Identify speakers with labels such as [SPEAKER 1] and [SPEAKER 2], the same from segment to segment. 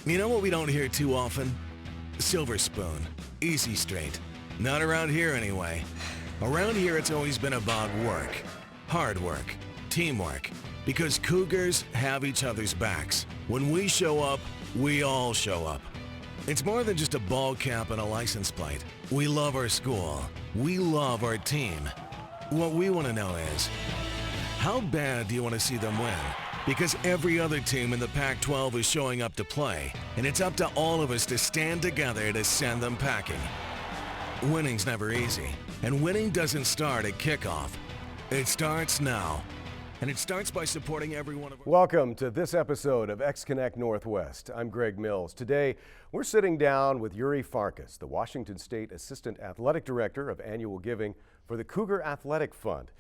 [SPEAKER 1] You know what we don't hear too often? Silver spoon, easy straight. Not around here anyway. Around here it's always been about work, hard work, teamwork, because Cougars have each other's backs. When we show up, we all show up. It's more than just a ball cap and a license plate. We love our school. We love our team. What we want to know is, how bad do you want to see them win? Because every other team in the Pac-12 is showing up to play, and it's up to all of us to stand together to send them packing. Winning's never easy, and winning doesn't start at kickoff. It starts now, and it starts by supporting every one of our...
[SPEAKER 2] Welcome to this episode of X-Connect Northwest. I'm Greg Mills. Today, we're sitting down with Yuri Farkas, the Washington State Assistant Athletic Director of Annual Giving for the Cougar Athletic Fund.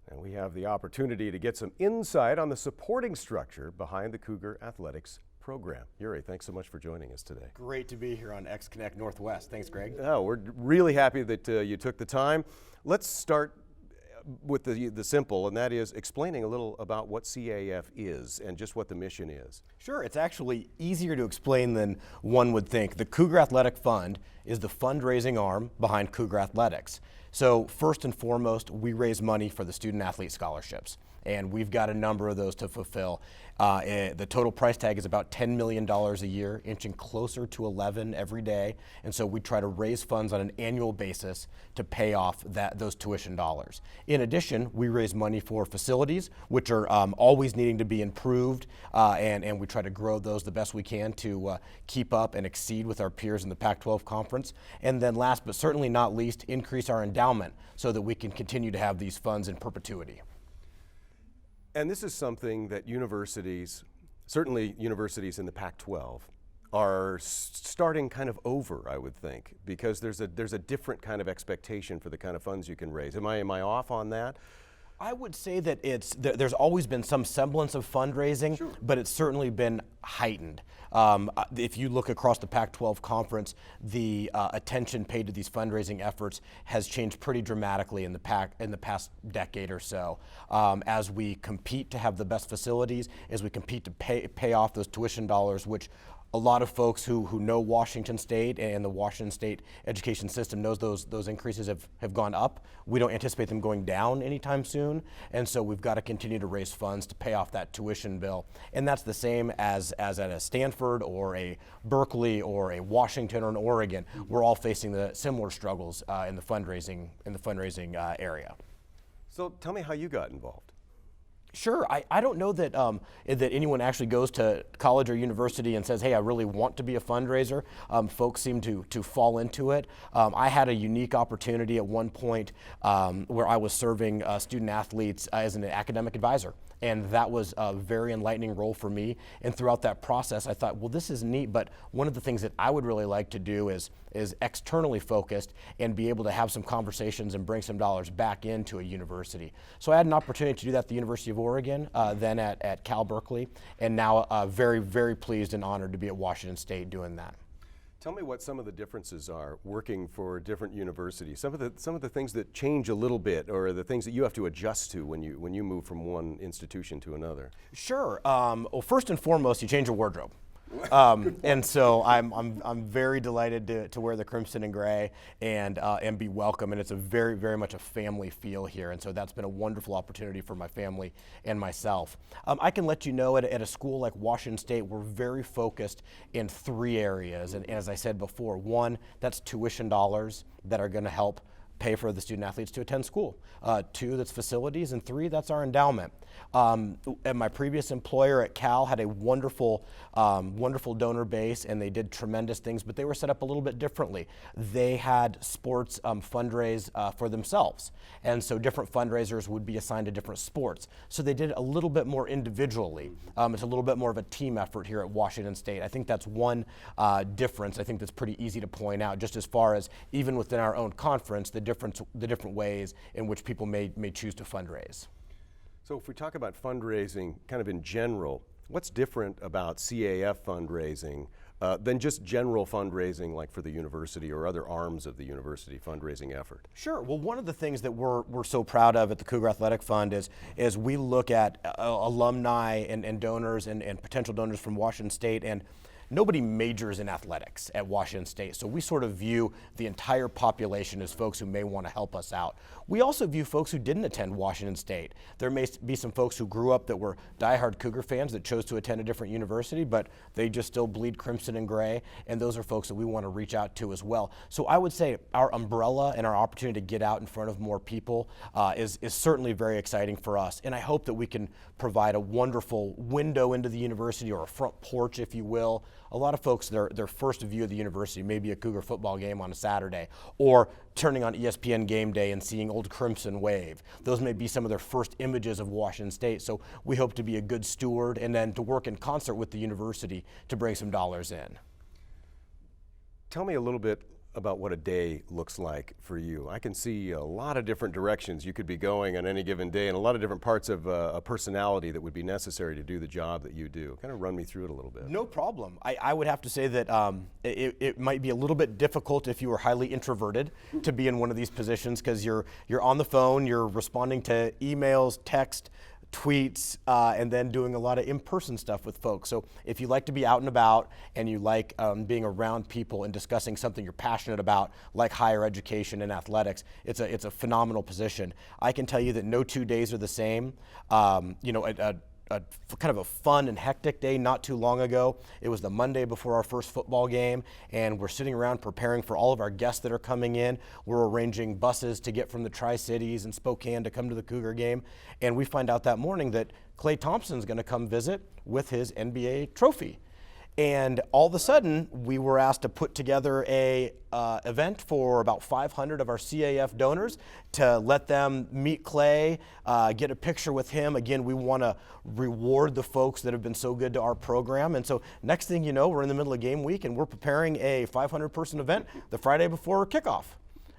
[SPEAKER 2] And we have the opportunity to get some insight on the supporting structure behind the Cougar Athletics program. Yuri, thanks so much for joining us today.
[SPEAKER 3] Great to be here on X-Connect Northwest. Thanks, Greg.
[SPEAKER 2] Oh, we're really happy that you took the time. Let's start with the simple, and that is explaining a little about what CAF is and just what the mission is.
[SPEAKER 3] Sure, it's actually easier to explain than one would think. The Cougar Athletic Fund is the fundraising arm behind Cougar Athletics. So first and foremost, we raise money for the student athlete scholarships, and we've got a number of those to fulfill. The total price tag is about $10 million a year, inching closer to 11 every day, and so we try to raise funds on an annual basis to pay off those tuition dollars. In addition, we raise money for facilities, which are always needing to be improved, and we try to grow those the best we can to keep up and exceed with our peers in the Pac-12 conference. And then last but certainly not least, increase our endowment so that we can continue to have these funds in perpetuity.
[SPEAKER 2] And this is something that universities, certainly universities in the Pac-12, are starting kind of over, I would think, because there's a different kind of expectation for the kind of funds you can raise. Am I off on that?
[SPEAKER 3] I would say that there's always been some semblance of fundraising, sure, but it's certainly been heightened. If you look across the Pac-12 conference, the attention paid to these fundraising efforts has changed pretty dramatically in the past decade or so. As we compete to have the best facilities, as we compete to pay off those tuition dollars, which a lot of folks who know Washington State and the Washington State education system knows those increases have gone up. We don't anticipate them going down anytime soon, and so we've got to continue to raise funds to pay off that tuition bill. And that's the same as at a Stanford or a Berkeley or a Washington or an Oregon. We're all facing the similar struggles in the fundraising area.
[SPEAKER 2] So tell me how you got involved.
[SPEAKER 3] Sure. I don't know that that anyone actually goes to college or university and says, hey, I really want to be a fundraiser. Folks seem to fall into it. I had a unique opportunity at one point where I was serving student athletes as an academic advisor. And that was a very enlightening role for me. And throughout that process, I thought, well, this is neat, but one of the things that I would really like to do is externally focused and be able to have some conversations and bring some dollars back into a university. So I had an opportunity to do that at the University of Oregon, then at Cal Berkeley, and now very, very pleased and honored to be at Washington State doing that.
[SPEAKER 2] Tell me what some of the differences are working for different universities. Some of the things that change a little bit, or the things that you have to adjust to when you move from one institution to another.
[SPEAKER 3] Sure. Well, first and foremost, you change your wardrobe. And so I'm very delighted to wear the crimson and gray and be welcome, and it's a very, very much a family feel here, and so that's been a wonderful opportunity for my family and myself. I can let you know at a school like Washington State, we're very focused in three areas, and as I said before, one, that's tuition dollars that are going to help pay for the student athletes to attend school. Two, that's facilities, and three, that's our endowment. At my previous employer at Cal had a wonderful donor base, and they did tremendous things, but they were set up a little bit differently. They had sports fundraise for themselves, and so different fundraisers would be assigned to different sports. So they did it a little bit more individually. It's a little bit more of a team effort here at Washington State. I think that's one difference. I think that's pretty easy to point out, just as far as even within our own conference, the different ways in which people may choose to fundraise.
[SPEAKER 2] So if we talk about fundraising kind of in general, what's different about CAF fundraising than just general fundraising like for the university or other arms of the university fundraising effort?
[SPEAKER 3] Sure. Well, one of the things that we're so proud of at the Cougar Athletic Fund is we look at alumni and donors and potential donors from Washington State, and nobody majors in athletics at Washington State, so we sort of view the entire population as folks who may want to help us out. We also view folks who didn't attend Washington State. There may be some folks who grew up that were diehard Cougar fans that chose to attend a different university, but they just still bleed crimson and gray, and those are folks that we want to reach out to as well. So I would say our umbrella and our opportunity to get out in front of more people is certainly very exciting for us, and I hope that we can provide a wonderful window into the university, or a front porch, if you will. A lot of folks, their first view of the university may be a Cougar football game on a Saturday, or turning on ESPN Game Day and seeing Old Crimson wave. Those may be some of their first images of Washington State, so we hope to be a good steward and then to work in concert with the university to bring some dollars in.
[SPEAKER 2] Tell me a little bit about what a day looks like for you. I can see a lot of different directions you could be going on any given day, and a lot of different parts of a personality that would be necessary to do the job that you do. Kind of run me through it a little bit.
[SPEAKER 3] No problem. I would have to say that it might be a little bit difficult if you are highly introverted to be in one of these positions, because you're on the phone, you're responding to emails, text, tweets, and then doing a lot of in-person stuff with folks. So if you like to be out and about and you like being around people and discussing something you're passionate about, like higher education and athletics, it's a phenomenal position. I can tell you that no 2 days are the same. A kind of a fun and hectic day not too long ago. It was the Monday before our first football game, and we're sitting around preparing for all of our guests that are coming in. We're arranging buses to get from the Tri-Cities and Spokane to come to the Cougar game, and we find out that morning that Klay Thompson's going to come visit with his NBA trophy. And all of a sudden, we were asked to put together a event for about 500 of our CAF donors to let them meet Klay, get a picture with him. Again, we want to reward the folks that have been so good to our program. And so next thing you know, we're in the middle of game week, and we're preparing a 500-person event the Friday before kickoff.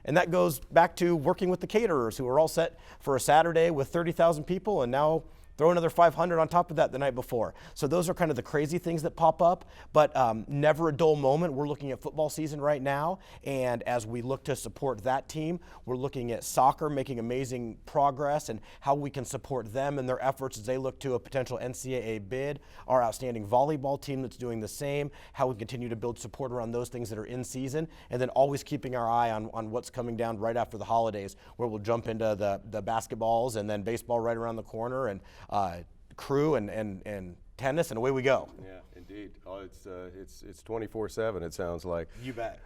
[SPEAKER 3] And that goes back to working with the caterers, who are all set for a Saturday with 30,000 people, and now throw another 500 on top of that the night before. So those are kind of the crazy things that pop up, but never a dull moment. We're looking at football season right now, and as we look to support that team, we're looking at soccer making amazing progress and how we can support them in their efforts as they look to a potential NCAA bid. Our outstanding volleyball team that's doing the same, how we continue to build support around those things that are in season, and then always keeping our eye on what's coming down right after the holidays, where we'll jump into the basketballs and then baseball right around the corner, and crew and tennis, and away we go.
[SPEAKER 2] Yeah, indeed. Oh, it's 24/7. It sounds like.
[SPEAKER 3] You bet.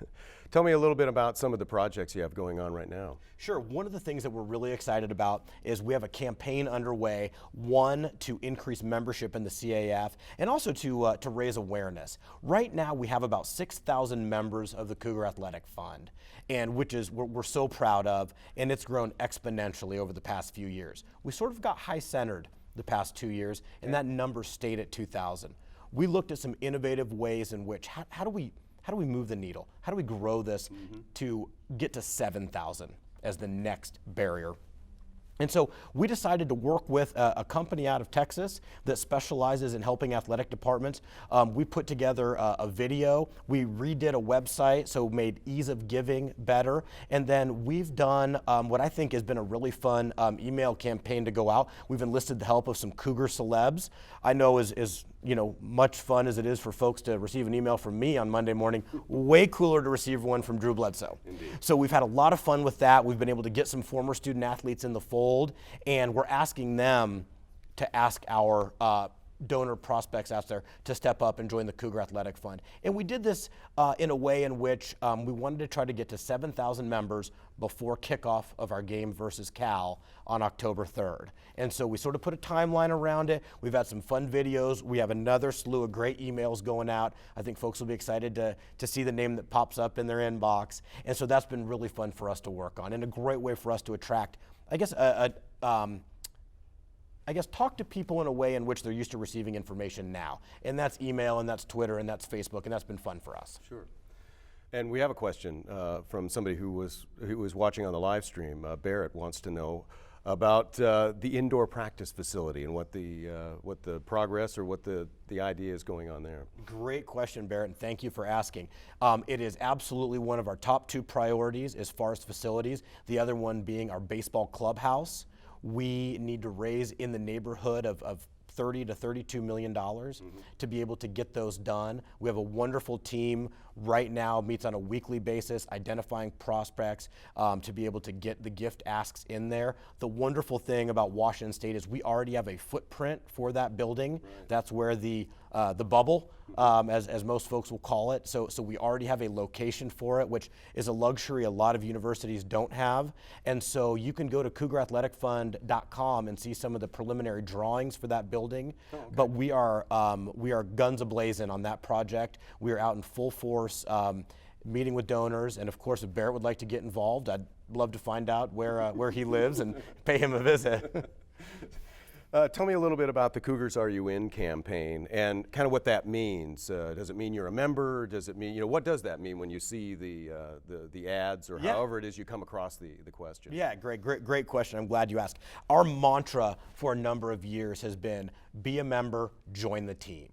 [SPEAKER 2] Tell me a little bit about some of the projects you have going on right now.
[SPEAKER 3] Sure. One of the things that we're really excited about is we have a campaign underway, one, to increase membership in the CAF, and also to raise awareness. Right now, we have about 6,000 members of the Cougar Athletic Fund, and which is we're so proud of, and it's grown exponentially over the past few years. We sort of got high-centered the past 2 years, and that number stayed at 2,000. We looked at some innovative ways in which how do we move the needle? How do we grow this to get to 7,000 as the next barrier? And so we decided to work with a company out of Texas that specializes in helping athletic departments. We put together a video. We redid a website, so made ease of giving better. And then we've done what I think has been a really fun email campaign to go out. We've enlisted the help of some Cougar celebs. I know is much fun as it is for folks to receive an email from me on Monday morning, way cooler to receive one from Drew Bledsoe.
[SPEAKER 2] Indeed.
[SPEAKER 3] So we've had a lot of fun with that. We've been able to get some former student athletes in the fold, and we're asking them to ask our donor prospects out there to step up and join the Cougar Athletic Fund. And we did this in a way in which we wanted to try to get to 7,000 members before kickoff of our game versus Cal on October 3rd. And so we sort of put a timeline around it. We've had some fun videos. We have another slew of great emails going out. I think folks will be excited to see the name that pops up in their inbox. And so that's been really fun for us to work on, and a great way for us to attract, talk to people in a way in which they're used to receiving information now. And that's email, and that's Twitter, and that's Facebook, and that's been fun for us.
[SPEAKER 2] Sure. And we have a question from somebody who was watching on the live stream. Barrett wants to know about the indoor practice facility and what the progress or what the idea is going on there.
[SPEAKER 3] Great question, Barrett, and thank you for asking. It is absolutely one of our top 2 priorities as far as facilities, the other one being our baseball clubhouse. We need to raise in the neighborhood of $30 to $32 million to be able to get those done. We have a wonderful team right now, meets on a weekly basis, identifying prospects to be able to get the gift asks in there. The wonderful thing about Washington State is we already have a footprint for that building. Right. That's where the bubble, as most folks will call it. So we already have a location for it, which is a luxury a lot of universities don't have. And so you can go to CougarAthleticFund.com and see some of the preliminary drawings for that building. Oh, okay. But we are guns a-blazing on that project. We are out in full force, meeting with donors. And of course, if Barrett would like to get involved, I'd love to find out where he lives and pay him a visit.
[SPEAKER 2] Tell me a little bit about the Cougars Are You In campaign and kind of what that means. Does it mean you're a member? Does it mean, what does that mean when you see the ads or however it is you come across the question?
[SPEAKER 3] Yeah, great question. I'm glad you asked. Our mantra for a number of years has been, be a member, join the team.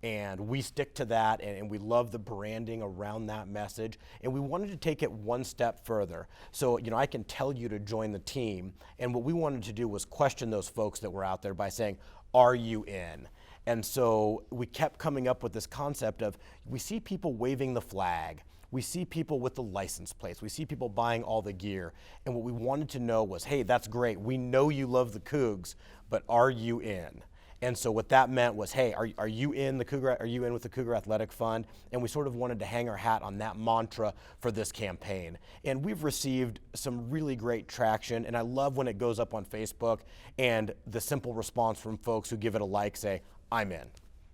[SPEAKER 3] And we stick to that, and we love the branding around that message. And we wanted to take it one step further. So, I can tell you to join the team. And what we wanted to do was question those folks that were out there by saying, are you in? And so we kept coming up with this concept of, we see people waving the flag. We see people with the license plates. We see people buying all the gear. And what we wanted to know was, hey, that's great. We know you love the Cougs, but are you in? And so what that meant was, hey, are you in the Cougar? Are you in with the Cougar Athletic Fund? And we sort of wanted to hang our hat on that mantra for this campaign. And we've received some really great traction. And I love when it goes up on Facebook and the simple response from folks who give it a like say, I'm in.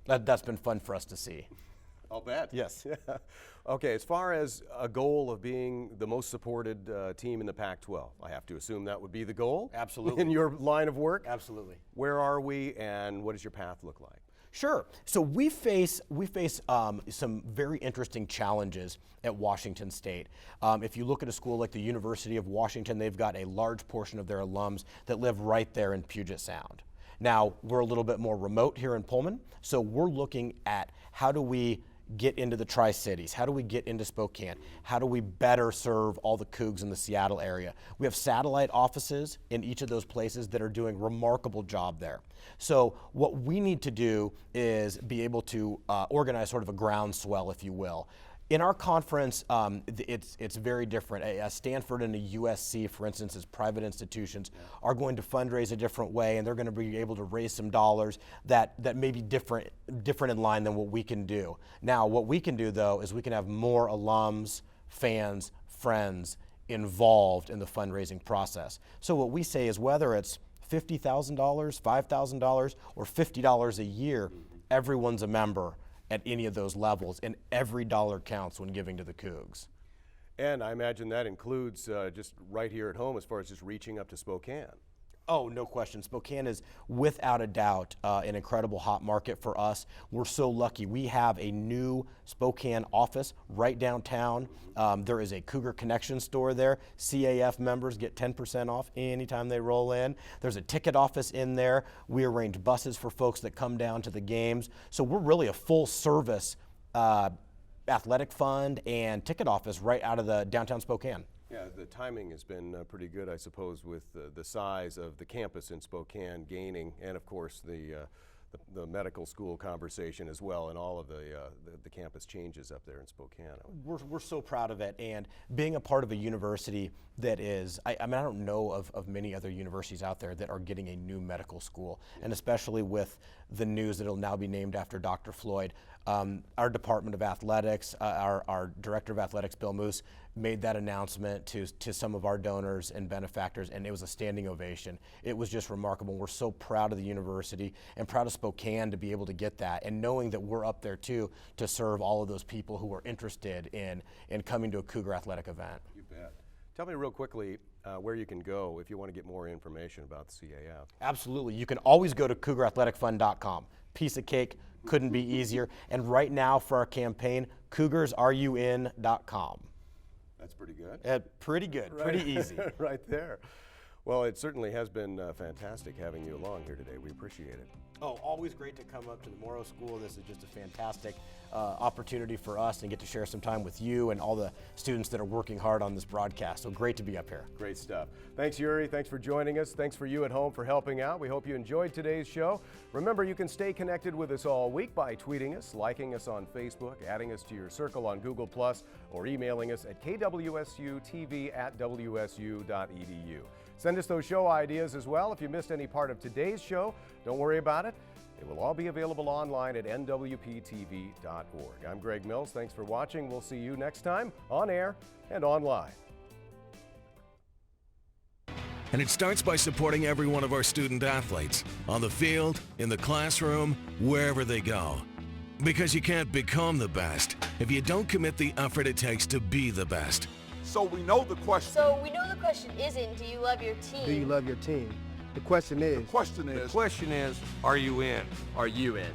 [SPEAKER 3] That's been fun for us to see.
[SPEAKER 2] I'll bet.
[SPEAKER 3] Yes.
[SPEAKER 2] Yeah. Okay, as far as a goal of being the most supported team in the Pac-12, I have to assume that would be the goal?
[SPEAKER 3] Absolutely.
[SPEAKER 2] In your line of work?
[SPEAKER 3] Absolutely.
[SPEAKER 2] Where are we, and what does your path look like?
[SPEAKER 3] Sure. So we face some very interesting challenges at Washington State. If you look at a school like the University of Washington, they've got a large portion of their alums that live right there in Puget Sound. Now, we're a little bit more remote here in Pullman, so we're looking at how do we get into the Tri-Cities? How do we get into Spokane? How do we better serve all the Cougs in the Seattle area? We have satellite offices in each of those places that are doing a remarkable job there. So what we need to do is be able to organize sort of a groundswell, if you will. In our conference, it's very different. A Stanford and a USC, for instance, as private institutions, are going to fundraise a different way, and they're going to be able to raise some dollars that may be different in line than what we can do. Now, what we can do, though, is we can have more alums, fans, friends involved in the fundraising process. So what we say is whether it's $50,000, $5,000, or $50 a year, everyone's a member at any of those levels, and every dollar counts when giving to the Cougs.
[SPEAKER 2] And I imagine that includes just right here at home as far as just reaching up to Spokane.
[SPEAKER 3] Oh, no question. Spokane is without a doubt an incredible hot market for us. We're so lucky. We have a new Spokane office right downtown. There is a Cougar Connection store there. CAF members get 10% off anytime they roll in. There's a ticket office in there. We arrange buses for folks that come down to the games. So we're really a full service athletic fund and ticket office right out of the downtown Spokane.
[SPEAKER 2] Yeah, the timing has been pretty good, I suppose, with the size of the campus in Spokane gaining, and of course the medical school conversation as well, and all of the campus changes up there in Spokane.
[SPEAKER 3] We're so proud of it, and being a part of a university that is, I mean, I don't know of many other universities out there that are getting a new medical school, and especially with the news that it'll now be named after Dr. Floyd. Our Department of Athletics, our Director of Athletics, Bill Moose, made that announcement to some of our donors and benefactors, and it was a standing ovation. It was just remarkable. We're so proud of the university and proud of Spokane to be able to get that, and knowing that we're up there too to serve all of those people who are interested in coming to a Cougar athletic event.
[SPEAKER 2] You bet. Tell me real quickly where you can go if you want to get more information about the CAF.
[SPEAKER 3] Absolutely. You can always go to CougarAthleticFund.com. Piece of cake, couldn't be easier. And right now for our campaign, CougarsAreYouIn.com.
[SPEAKER 2] That's pretty good.
[SPEAKER 3] Pretty good, right. Pretty easy.
[SPEAKER 2] Right there. Well, it certainly has been fantastic having you along here today. We appreciate it.
[SPEAKER 3] Oh, always great to come up to the Morrow School. This is just a fantastic opportunity for us and get to share some time with you and all the students that are working hard on this broadcast. So great to be up here.
[SPEAKER 2] Great stuff. Thanks, Yuri. Thanks for joining us. Thanks for you at home for helping out. We hope you enjoyed today's show. Remember, you can stay connected with us all week by tweeting us, liking us on Facebook, adding us to your circle on Google+, or emailing us at kwsutv@wsu.edu. Send us those show ideas as well. If you missed any part of today's show, don't worry about it. It will all be available online at nwptv.org. I'm Greg Mills. Thanks for watching. We'll see you next time on air and online.
[SPEAKER 1] And it starts by supporting every one of our student athletes, on the field, in the classroom, wherever they go. Because you can't become the best if you don't commit the effort it takes to be the best.
[SPEAKER 4] So we know the question.
[SPEAKER 5] Isn't, do you love your team?
[SPEAKER 6] Do you love your team? The question is,
[SPEAKER 4] The question is,
[SPEAKER 7] Are you in?
[SPEAKER 8] Are you in?